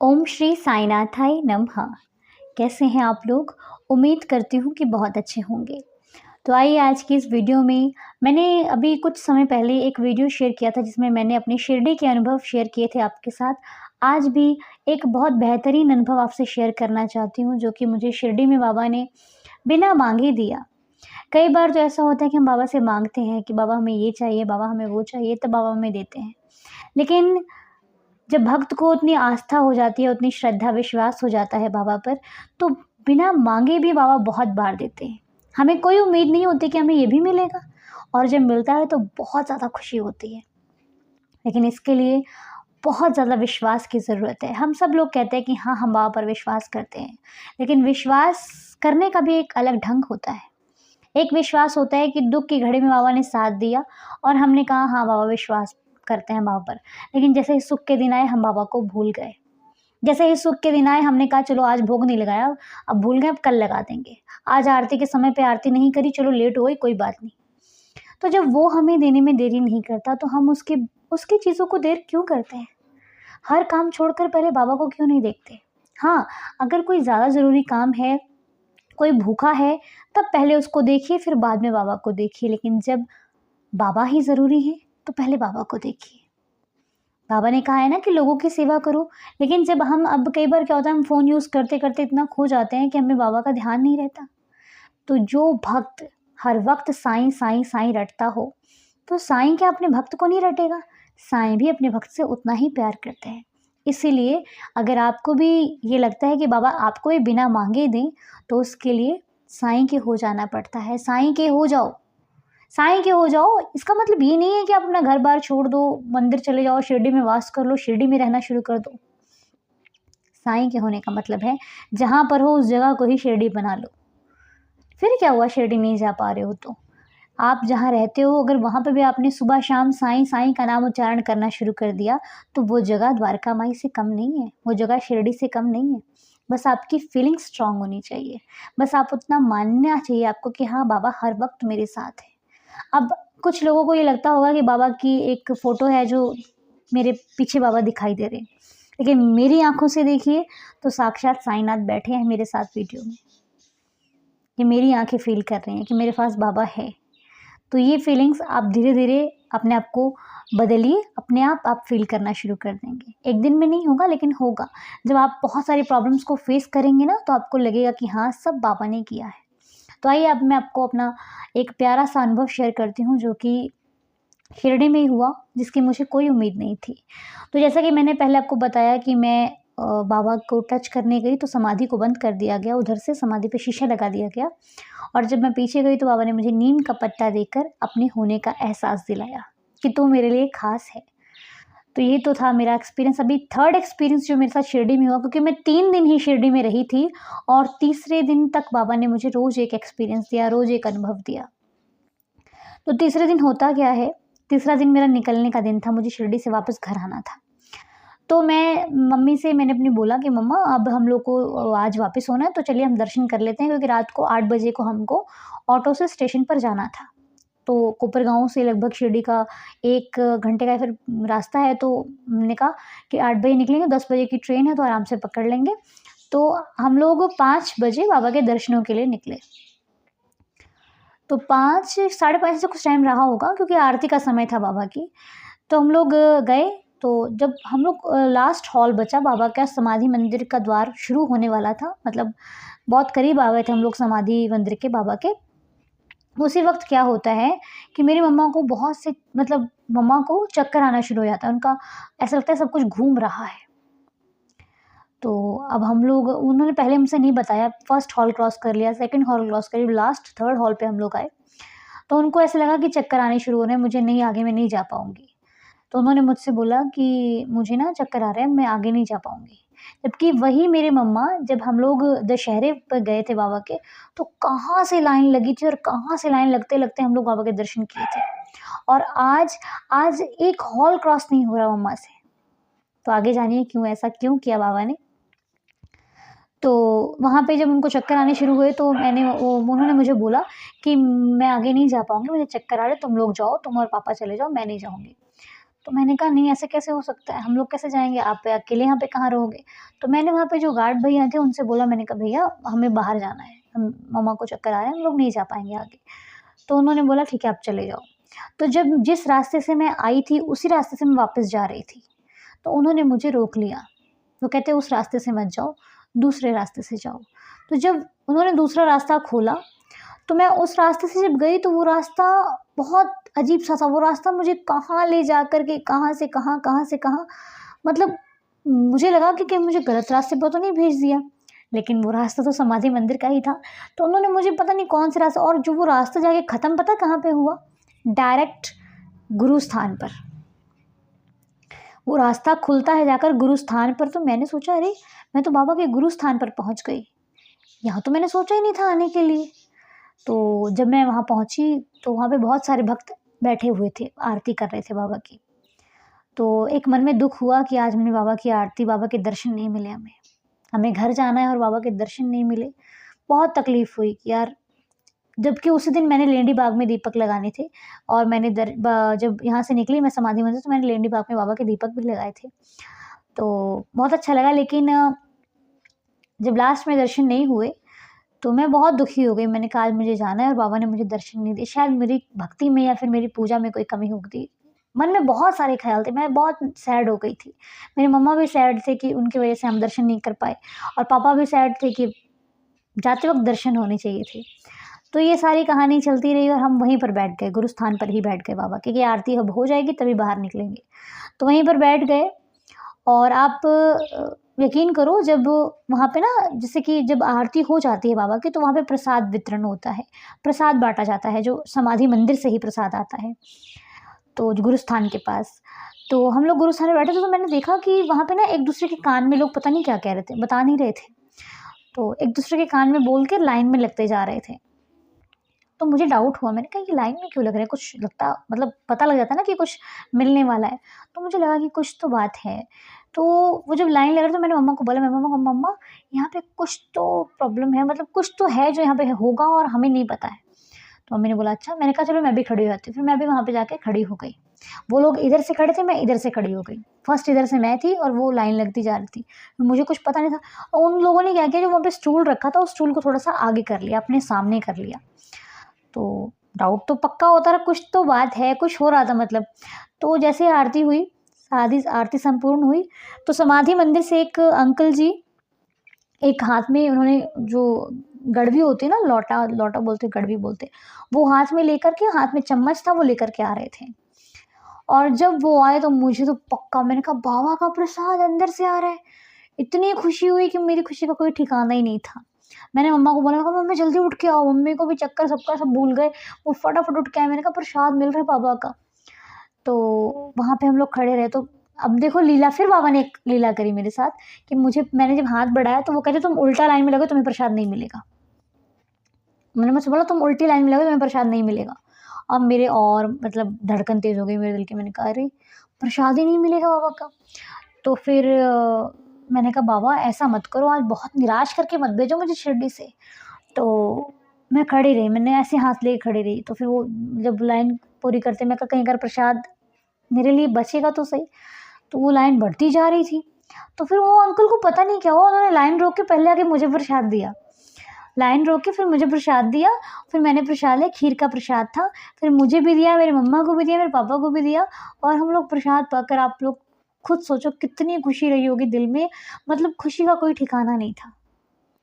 ओम श्री साईनाथाय नमः। कैसे हैं आप लोग? उम्मीद करती हूँ कि बहुत अच्छे होंगे। तो आइए आज की इस वीडियो में मैंने अभी कुछ समय पहले एक वीडियो शेयर किया था जिसमें मैंने अपने शिरडी के अनुभव शेयर किए थे आपके साथ। आज भी एक बहुत बेहतरीन अनुभव आपसे शेयर करना चाहती हूँ जो कि मुझे शिरडी में बाबा ने बिना माँगे दिया। कई बार तो ऐसा होता है कि हम बाबा से माँगते हैं कि बाबा हमें ये चाहिए, बाबा हमें वो चाहिए, तब बाबा हमें देते हैं। लेकिन जब भक्त को उतनी आस्था हो जाती है, उतनी श्रद्धा विश्वास हो जाता है बाबा पर, तो बिना माँगे भी बाबा बहुत बार देते हैं। हमें कोई उम्मीद नहीं होती कि हमें ये भी मिलेगा और जब मिलता है तो बहुत ज़्यादा खुशी होती है। लेकिन इसके लिए बहुत ज़्यादा विश्वास की ज़रूरत है। हम सब लोग कहते हैं कि हाँ, हम बाबा पर विश्वास करते हैं, लेकिन विश्वास करने का भी एक अलग ढंग होता है। एक विश्वास होता है कि दुःख की घड़ी में बाबा ने साथ दिया और हमने कहा हाँ, बाबा विश्वास करते हैं बाबा पर। लेकिन जैसे ही सुख के दिन आए हम बाबा को भूल गए। जैसे ही सुख के दिन आए हमने कहा चलो आज भोग नहीं लगाया, अब भूल गए, अब कल लगा देंगे। आज आरती के समय पे आरती नहीं करी, चलो लेट हो गई, कोई बात नहीं। तो जब वो हमें देने में देरी नहीं करता तो हम उसकी चीज़ों को देर क्यों करते हैं? हर काम छोड़कर पहले बाबा को क्यों नहीं देखते? हाँ, अगर कोई ज़्यादा ज़रूरी काम है, कोई भूखा है, तब पहले उसको देखिए फिर बाद में बाबा को देखिए। लेकिन जब बाबा ही ज़रूरी हैं, तो पहले बाबा को देखिए। बाबा ने कहा है ना कि लोगों की सेवा करो, लेकिन जब हम अब कई बार क्या होता है हम फ़ोन यूज़ करते-करते इतना खो जाते हैं कि हमें बाबा का ध्यान नहीं रहता। तो जो भक्त हर वक़्त साईं, साईं, साईं रटता हो, तो साईं क्या अपने भक्त को नहीं रटेगा? साईं भी अपने भक्त से उतना ही प्यार करते हैं। इसीलिए अगर आपको भी ये लगता है कि बाबा आपको भी बिना माँगे दें, तो उसके लिए साईं के हो जाना पड़ता है। साईं के हो जाओ। साईं के हो जाओ, इसका मतलब ये नहीं है कि आप अपना घर-बार छोड़ दो, मंदिर चले जाओ, शिरडी में वास कर लो, शिरडी में रहना शुरू कर दो। साईं के होने का मतलब है, जहाँ पर हो उस जगह को ही शिरडी बना लो। फिर क्या हुआ शिरडी नहीं जा पा रहे हो तो? आप जहाँ रहते हो अगर वहाँ पे भी आपने सुबह-शाम साईं, साईं का नाम उच्चारण करना शुरू कर दिया, तो वो जगह द्वारका माई से कम नहीं है, वो जगह शिरडी से कम नहीं है। बस आपकी फीलिंग स्ट्रॉन्ग होनी चाहिए। बस आप उतना मानना चाहिए आपको कि हाँ, बाबा हर वक़्त मेरे साथ है। अब कुछ लोगों को ये लगता होगा कि बाबा की एक फ़ोटो है जो मेरे पीछे बाबा दिखाई दे रहे हैं। लेकिन मेरी आँखों से देखिए तो साक्षात साईंनाथ बैठे हैं मेरे साथ वीडियो में। ये मेरी आँखें फ़ील कर रही हैं कि मेरे पास बाबा है। तो ये फीलिंग्स आप धीरे-धीरे अपने आप को बदलिए, अपने आप फ़ील करना शुरू कर देंगे। एक दिन में नहीं होगा लेकिन होगा। जब आप बहुत सारी प्रॉब्लम्स को फ़ेस करेंगे ना तो आपको लगेगा कि हाँ, सब बाबा ने किया है। तो आइए अब मैं आपको अपना एक प्यारा-सा अनुभव शेयर करती हूँ जो कि शिरडी में ही हुआ, जिसकी मुझे कोई उम्मीद नहीं थी। तो जैसा कि मैंने पहले आपको बताया कि मैं बाबा को टच करने गई तो समाधि को बंद कर दिया गया, उधर से समाधि पे शीशा लगा दिया गया और जब मैं पीछे गई तो बाबा ने मुझे नीम का पत्ता देकर अपने होने का एहसास दिलाया कि तू मेरे लिए ख़ास है। तो ये तो था मेरा एक्सपीरियंस। अभी थर्ड एक्सपीरियंस जो मेरे साथ शिरडी में हुआ क्योंकि मैं 3 दिन ही शिरडी में रही थी और तीसरे दिन तक बाबा ने मुझे रोज़ एक एक्सपीरियंस दिया, रोज़ एक अनुभव दिया। तो तीसरे दिन होता क्या है, तीसरा दिन मेरा निकलने का दिन था, मुझे शिरडी से वापस घर आना था। तो मम्मी से मैंने अपनी बोला कि मम्मा अब हम लोग को आज वापस होना है तो चलिए हम दर्शन कर लेते हैं क्योंकि रात को 8 बजे को हमको ऑटो से स्टेशन पर जाना था। तो कोपरगाँव से लगभग शिरडी का 1 घंटे का फिर रास्ता है तो हमने कहा कि 8 बजे निकलेंगे, 10 बजे की ट्रेन है तो आराम से पकड़ लेंगे। तो हम लोग 5 बजे बाबा के दर्शनों के लिए निकले। तो 5 साढ़े 5 से कुछ टाइम रहा होगा क्योंकि आरती का समय था बाबा की। तो हम लोग गए तो जब हम लोग लास्ट हॉल बचा बाबा का समाधि मंदिर का द्वार शुरू होने वाला था, मतलब बहुत करीब आ गए थे हम लोग समाधि मंदिर के बाबा के। उसी वक़्त क्या होता है कि मेरी मम्मा को बहुत से मतलब मम्मा को चक्कर आना शुरू हो जाता है, उनका ऐसा लगता है सब कुछ घूम रहा है। तो अब हम लोग उन्होंने पहले हमसे नहीं बताया, फर्स्ट हॉल क्रॉस कर लिया, सेकंड हॉल क्रॉस कर लिया, लास्ट थर्ड हॉल पे हम लोग आए। तो उनको ऐसा लगा कि चक्कर आने शुरू हो रहे हैं, मुझे नहीं आगे मैं नहीं जा पाऊँगी। तो उन्होंने मुझसे बोला कि मुझे ना चक्कर आ रहे हैं, मैं आगे नहीं जा पाऊँगी। जबकि वही मेरे मम्मा जब हम लोग दशहरे पे गए थे बाबा के, तो कहाँ से लाइन लगी थी और कहाँ से लाइन लगते-लगते हम लोग बाबा के दर्शन किए थे। और आज आज एक हॉल क्रॉस नहीं हो रहा मम्मा से। तो आगे जानिए क्यों ऐसा क्यों किया बाबा ने? तो वहाँ पे जब उनको चक्कर आने शुरू हुए तो उन्होंने मुझे बोला कि मैं आगे नहीं जा पाऊँगी, मुझे चक्कर आ रहे हैं, तुम लोग जाओ, तुम और पापा चले जाओ, मैं नहीं जाऊँगी। तो मैंने कहा नहीं ऐसे कैसे हो सकता है, हम लोग कैसे जाएँगे, आप अकेले यहाँ पे कहाँ रहोगे? तो मैंने वहाँ पे जो गार्ड भैया थे उनसे बोला, मैंने कहा भैया हमें बाहर जाना है, हम मम्मा को चक्कर आ रहा है, हम लोग नहीं जा पाएँगे आगे। तो उन्होंने बोला ठीक है आप चले जाओ। तो जब जिस रास्ते से मैं आई थी उसी रास्ते से मैं वापस जा रही थी। तो उन्होंने मुझे रोक लिया। वो कहते उस रास्ते से मत जाओ, दूसरे रास्ते से जाओ। तो जब उन्होंने दूसरा रास्ता खोला, तो मैं उस रास्ते से जब गई तो वो रास्ता बहुत अजीब-सा था। वो रास्ता मुझे कहाँ ले जा कर के कहाँ से कहाँ, कहाँ से कहाँ, मतलब मुझे लगा कि कहीं मुझे गलत रास्ते पर तो नहीं भेज दिया। लेकिन वो रास्ता तो समाधि मंदिर का ही था। तो उन्होंने मुझे पता नहीं कौन से रास्ते, और जो वो रास्ता जाके ख़त्म पता कहाँ पे हुआ? डायरेक्ट गुरु स्थान पर। वो रास्ता खुलता है जाकर गुरु स्थान पर। तो मैंने सोचा अरे! मैं तो बाबा के गुरु स्थान पर पहुँच गई। यहाँ तो मैंने सोचा ही नहीं था आने के लिए। तो जब मैं वहाँ पहुँची तो वहाँ पे बहुत सारे भक्त बैठे हुए थे, आरती कर रहे थे बाबा की। तो एक मन में दुःख हुआ कि आज हमने बाबा की आरती, बाबा के दर्शन नहीं मिले हमें। हमें घर जाना है और बाबा के दर्शन नहीं मिले। बहुत तकलीफ़ हुई कि यार, जबकि उसी दिन मैंने लेंडी बाग में दीपक लगाने थे और मैंने जब यहाँ से निकली मैं समाधि मंदिर, तो मैंने लेंडी बाग में बाबा के दीपक भी लगाए थे। तो बहुत अच्छा लगा, लेकिन जब लास्ट में दर्शन नहीं हुए तो मैं बहुत दुखी हो गई। मैंने कहा आज मुझे जाना है और बाबा ने मुझे दर्शन नहीं दिए। शायद मेरी भक्ति में या फिर मेरी पूजा में कोई कमी हो गई। मन में बहुत सारे ख़्याल थे, मैं बहुत सैड हो गई थी। मेरे मम्मा भी सैड थे कि उनकी वज़ह से हम दर्शन नहीं कर पाए, और पापा भी सैड थे कि जाते वक़्त दर्शन होने चाहिए थे। तो ये सारी कहानी चलती रही और हम वहीं पर बैठ गए, गुरु स्थान पर ही बैठ गए बाबा, क्योंकि आरती अब हो जाएगी तभी बाहर निकलेंगे। तो वहीं पर बैठ गए। और आप यकीन करो, जब वहाँ पे ना, जैसे कि जब आरती हो जाती है बाबा की तो वहाँ पे प्रसाद वितरण होता है, प्रसाद बाँटा जाता है, जो समाधि मंदिर से ही प्रसाद आता है, तो गुरुस्थान के पास। तो हम लोग गुरुस्थान में बैठे थे, तो मैंने देखा कि वहाँ पे ना एक-दूसरे के कान में लोग पता नहीं क्या कह रहे थे, बता नहीं रहे थे। तो एक-दूसरे के कान में बोल के लाइन में लगते जा रहे थे। तो मुझे डाउट हुआ, मैंने कहा ये लाइन में क्यों लग रहे हैं? कुछ लगता, मतलब पता लग जाता है ना कि कुछ मिलने वाला है। तो मुझे लगा कि कुछ तो बात है। तो वो जब लाइन लगा तो मैंने मम्मा को बोला, मैं मम्मा को, मम्मा यहाँ पे कुछ तो प्रॉब्लम है, मतलब कुछ तो है जो यहाँ पे होगा और हमें नहीं पता है। तो मम्मी ने बोला अच्छा। मैंने कहा चलो मैं भी खड़ी हो जाती हूँ। फिर मैं भी वहाँ पे जाके खड़ी हो गई। वो लोग इधर से खड़े थे, मैं इधर से खड़ी हो गई। फर्स्ट इधर से मैं थी और वो लाइन लगती जा रही थी। मुझे कुछ पता नहीं था। और उन लोगों ने क्या किया, जो वहाँ पे स्टूल रखा था उस स्टूल को थोड़ा-सा आगे कर लिया, अपने सामने कर लिया। तो डाउट तो पक्का होता रहा, कुछ तो बात है, कुछ हो रहा था मतलब। तो जैसे आरती हुई, आधी आरती संपूर्ण हुई, तो समाधि मंदिर से एक अंकल जी, एक हाथ में उन्होंने जो गड़वी होती है ना, लोटा लोटा बोलते, गड़वी बोलते, वो हाथ में लेकर के, हाथ में चम्मच था, वो लेकर के आ रहे थे। और जब वो आए तो मुझे तो पक्का, मैंने कहा बाबा का प्रसाद अंदर से आ रहा है। इतनी खुशी हुई कि मेरी खुशी का कोई ठिकाना ही नहीं था। मैंने मम्मा को बोला, मैं कहा मम्मी जल्दी उठ के आओ, मम्मी को भी चक्कर सबका सब भूल गए। वो फटाफट उठ के आए, मैंने कहा प्रसाद मिल रहा है बाबा का। तो वहाँ पे हम लोग खड़े रहे। तो अब देखो लीला, फिर बाबा ने एक लीला करी मेरे साथ कि मैंने जब हाथ बढ़ाया तो वो कहते तुम उल्टा लाइन में लगो, तुम्हें प्रसाद नहीं मिलेगा। मैंने मुझसे बोला तुम उल्टी लाइन में लगो, तुम्हें प्रसाद नहीं मिलेगा। अब मेरे और मतलब धड़कन तेज़ हो गई मेरे दिल की। मैंने कहा अरे! प्रसाद ही नहीं मिलेगा बाबा का। तो फिर मैंने कहा बाबा ऐसा मत करो, आज बहुत निराश करके मत भेजो मुझे शिरडी से। तो मैं खड़ी रही, मैंने ऐसे हाथ लेके खड़ी रही। तो फिर वो जब लाइन पूरी करते, मैं कहा कहीं अगर प्रसाद मेरे लिए बचेगा तो सही। तो वो लाइन बढ़ती जा रही थी। तो फिर वो अंकल को पता नहीं क्या हुआ, उन्होंने लाइन रोक के पहले आके मुझे प्रसाद दिया। लाइन रोक के फिर मुझे प्रसाद दिया। फिर मैंने प्रसाद लिया, खीर का प्रसाद था। फिर मुझे भी दिया, मेरी मम्मा को भी दिया, मेरे पापा को भी दिया। और हम लोग प्रसाद पाकर, आप लोग खुद सोचो कितनी खुशी रही होगी दिल में, मतलब खुशी का कोई ठिकाना नहीं था।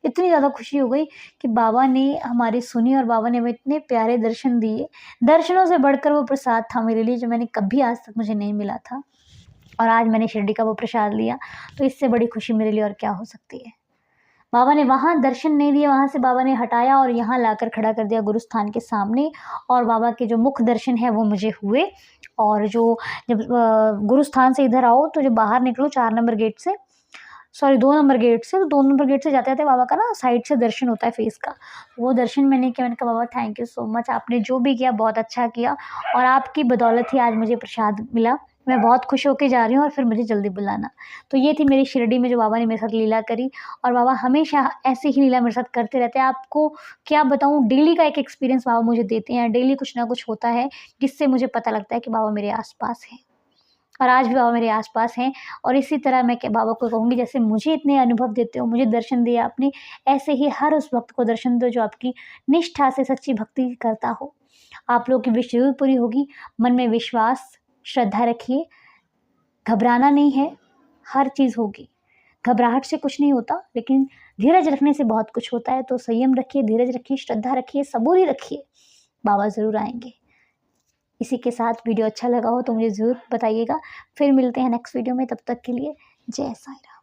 इतनी ज़्यादा खुशी हो गई कि बाबा ने हमारी सुनी और बाबा ने हमें इतने प्यारे दर्शन दिए। दर्शनों से बढ़कर वो प्रसाद था मेरे लिए, जो मैंने कभी आज तक मुझे नहीं मिला था। और आज मैंने शिरडी का वो प्रसाद लिया, तो इससे बड़ी खुशी मेरे लिए और क्या हो सकती है। बाबा ने वहाँ दर्शन नहीं दिए, वहाँ से बाबा ने हटाया और यहाँ लाकर खड़ा कर दिया गुरुस्थान के सामने। और बाबा के जो मुख दर्शन है वो मुझे हुए। और जो जब गुरुस्थान से इधर आओ तो जब बाहर निकलो 4 नंबर गेट से, सॉरी 2 नंबर गेट से, तो 2 नंबर गेट से जाते-जाते बाबा का ना साइड से दर्शन होता है फेस का। वो दर्शन मैंने किया, मैंने कहा बाबा थैंक यू सो मच, आपने जो भी किया बहुत अच्छा किया और आपकी बदौलत ही आज मुझे प्रसाद मिला। मैं बहुत खुश होके जा रही हूँ और फिर मुझे जल्दी बुलाना। तो ये थी मेरी शिरडी में जो बाबा ने मेरे साथ लीला करी। और बाबा हमेशा ऐसी ही लीला मेरे साथ करते रहते हैं। आपको क्या बताऊँ, डेली का एक एक्सपीरियंस बाबा मुझे देते हैं। डेली कुछ ना कुछ होता है जिससे मुझे पता लगता है कि बाबा मेरे आस-पास हैं। और आज भी बाबा मेरे आसपास हैं। और इसी तरह मैं क्या बाबा को कहूँगी, जैसे मुझे इतने अनुभव देते हो, मुझे दर्शन दिया आपने, ऐसे ही हर उस भक्त को दर्शन दो जो आपकी निष्ठा से सच्ची भक्ति करता हो। आप लोगों की विश जरूर पूरी होगी। मन में विश्वास, श्रद्धा रखिए, घबराना नहीं है, हर चीज़ होगी। घबराहट से कुछ नहीं होता, लेकिन धीरज रखने से बहुत कुछ होता है। तो संयम रखिए, धीरज रखिए, श्रद्धा रखिए, सबूरी रखिए, बाबा ज़रूर आएंगे। इसी के साथ वीडियो अच्छा लगा हो तो मुझे ज़रूर बताइएगा। फिर मिलते हैं नेक्स्ट वीडियो में, तब तक के लिए जय साईं राम।